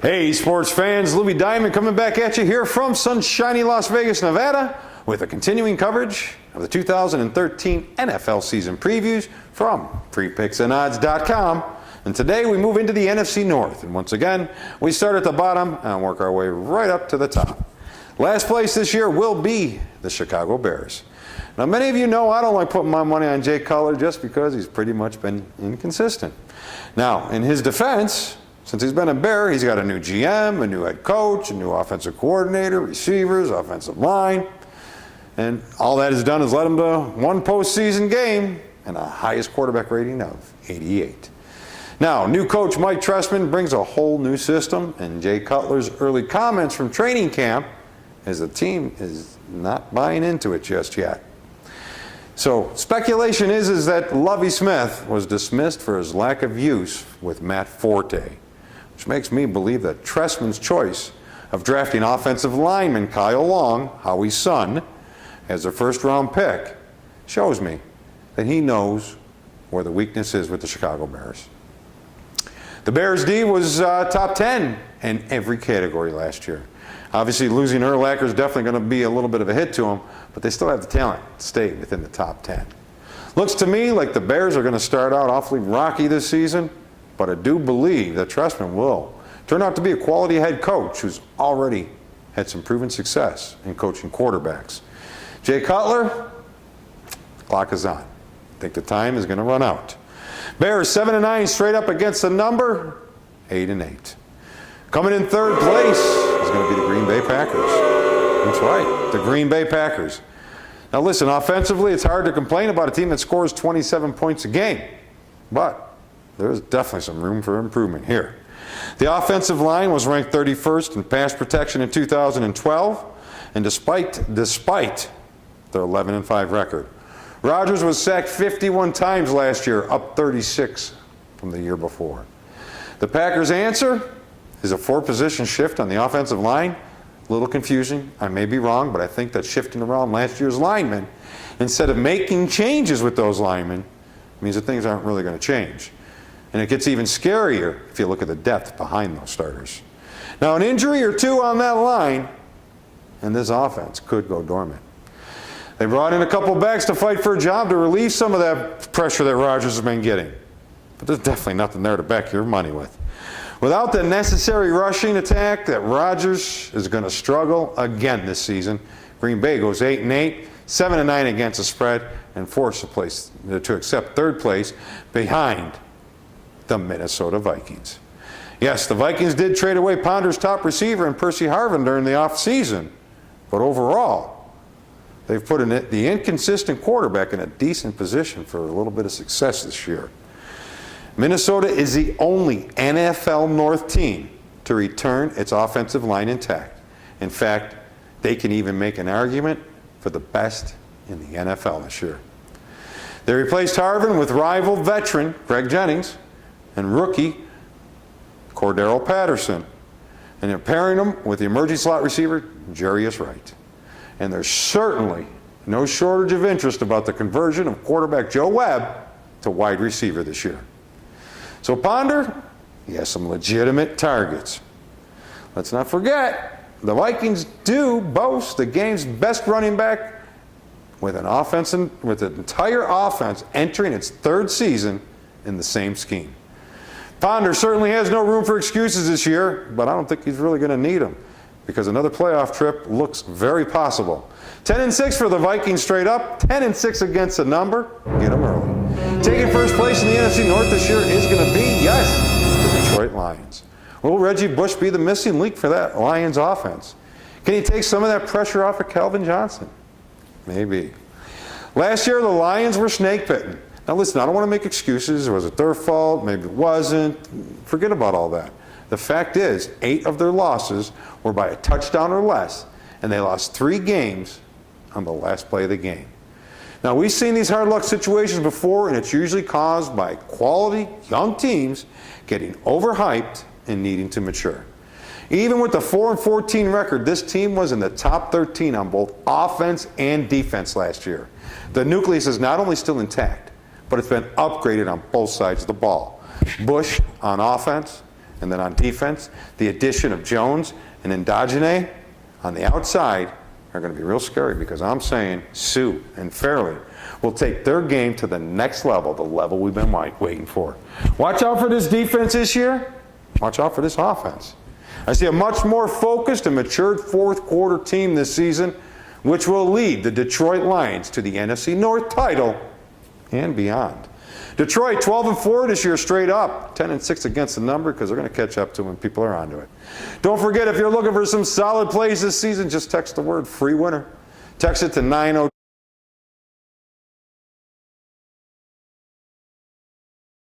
Hey sports fans, Louie Diamond coming back at you here from sunshiny Las Vegas, Nevada with a continuing coverage of the 2013 NFL season previews from FreePicksandOdds.com. And today we move into the NFC North, and once again we start at the bottom and work our way right up to the top. Last place this year will be the Chicago Bears. Now many of you know I don't like putting my money on Jay Cutler just because he's pretty much been inconsistent. Now in his defense, since he's been a Bear, he's got a new GM, a new head coach, a new offensive coordinator, receivers, offensive line. And all that has done is led him to one postseason game and a highest quarterback rating of 88. Now, new coach Mike Trestman brings a whole new system, and Jay Cutler's early comments from training camp is the team is not buying into it just yet. So speculation is that Lovie Smith was dismissed for his lack of use with Matt Forte, which makes me believe that Trestman's choice of drafting offensive lineman Kyle Long, Howie's son, as their first-round pick shows me that he knows where the weakness is with the Chicago Bears. The Bears D was top 10 in every category last year. Obviously, losing Urlacher is definitely going to be a little bit of a hit to them, but they still have the talent to stay within the top 10. Looks to me like the Bears are going to start out awfully rocky this season, but I do believe that Trestman will turn out to be a quality head coach who's already had some proven success in coaching quarterbacks. Jay Cutler, the clock is on. I think the time is going to run out. Bears 7-9 straight up against the number, 8-8. Coming in third place is going to be the Green Bay Packers. That's right, the Green Bay Packers. Now listen, offensively, it's hard to complain about a team that scores 27 points a game, but there's definitely some room for improvement here. The offensive line was ranked 31st in pass protection in 2012, and despite their 11-5 record, Rodgers was sacked 51 times last year, up 36 from the year before. The Packers' answer is a four-position shift on the offensive line. A little confusing. I may be wrong, but I think that shifting around last year's linemen, instead of making changes with those linemen, means that things aren't really going to change. And it gets even scarier if you look at the depth behind those starters. Now, an injury or two on that line, and this offense could go dormant. They brought in a couple backs to fight for a job to relieve some of that pressure that Rodgers has been getting. But there's definitely nothing there to back your money with. Without the necessary rushing attack that Rodgers is going to struggle again this season, Green Bay goes 8-8, 7-9 against the spread, and forced to accept third place behind the Minnesota Vikings. Yes, the Vikings did trade away Ponder's top receiver and Percy Harvin during the offseason, but overall, they've put the inconsistent quarterback in a decent position for a little bit of success this year. Minnesota is the only NFL North team to return its offensive line intact. In fact, they can even make an argument for the best in the NFL this year. They replaced Harvin with rival veteran Greg Jennings and rookie Cordero Patterson, and they're pairing them with the emerging slot receiver Jarius Wright. And there's certainly no shortage of interest about the conversion of quarterback Joe Webb to wide receiver this year. So Ponder, he has some legitimate targets. Let's not forget, the Vikings do boast the game's best running back with an entire offense entering its third season in the same scheme. Ponder certainly has no room for excuses this year, but I don't think he's really going to need them, because another playoff trip looks very possible. 10-6 for the Vikings straight up, 10-6 against the number. Get them early. Taking first place in the NFC North this year is going to be, yes, the Detroit Lions. Will Reggie Bush be the missing link for that Lions offense? Can he take some of that pressure off of Calvin Johnson? Maybe. Last year, the Lions were snake bitten. Now listen, I don't want to make excuses. Was it their fault? Maybe it wasn't. Forget about all that. The fact is, 8 of their losses were by a touchdown or less, and they lost 3 games on the last play of the game. Now, we've seen these hard luck situations before, and it's usually caused by quality young teams getting overhyped and needing to mature. Even with the 4-14 record, this team was in the top 13 on both offense and defense last year. The nucleus is not only still intact, but it's been upgraded on both sides of the ball. Bush on offense And then on defense, the addition of Jones and Ndajane on the outside are going to be real scary, because I'm saying Sue and Fairleigh will take their game to the next level, the level we've been waiting for. Watch out for this defense this year. Watch out for this offense. I see a much more focused and matured fourth quarter team this season, which will lead the Detroit Lions to the NFC North title and beyond. Detroit 12-4 this year straight up, 10-6 against the number, because they're going to catch up to when people are onto it. Don't forget, if you're looking for some solid plays this season, just text the word FREEWINNER. Text it to 902.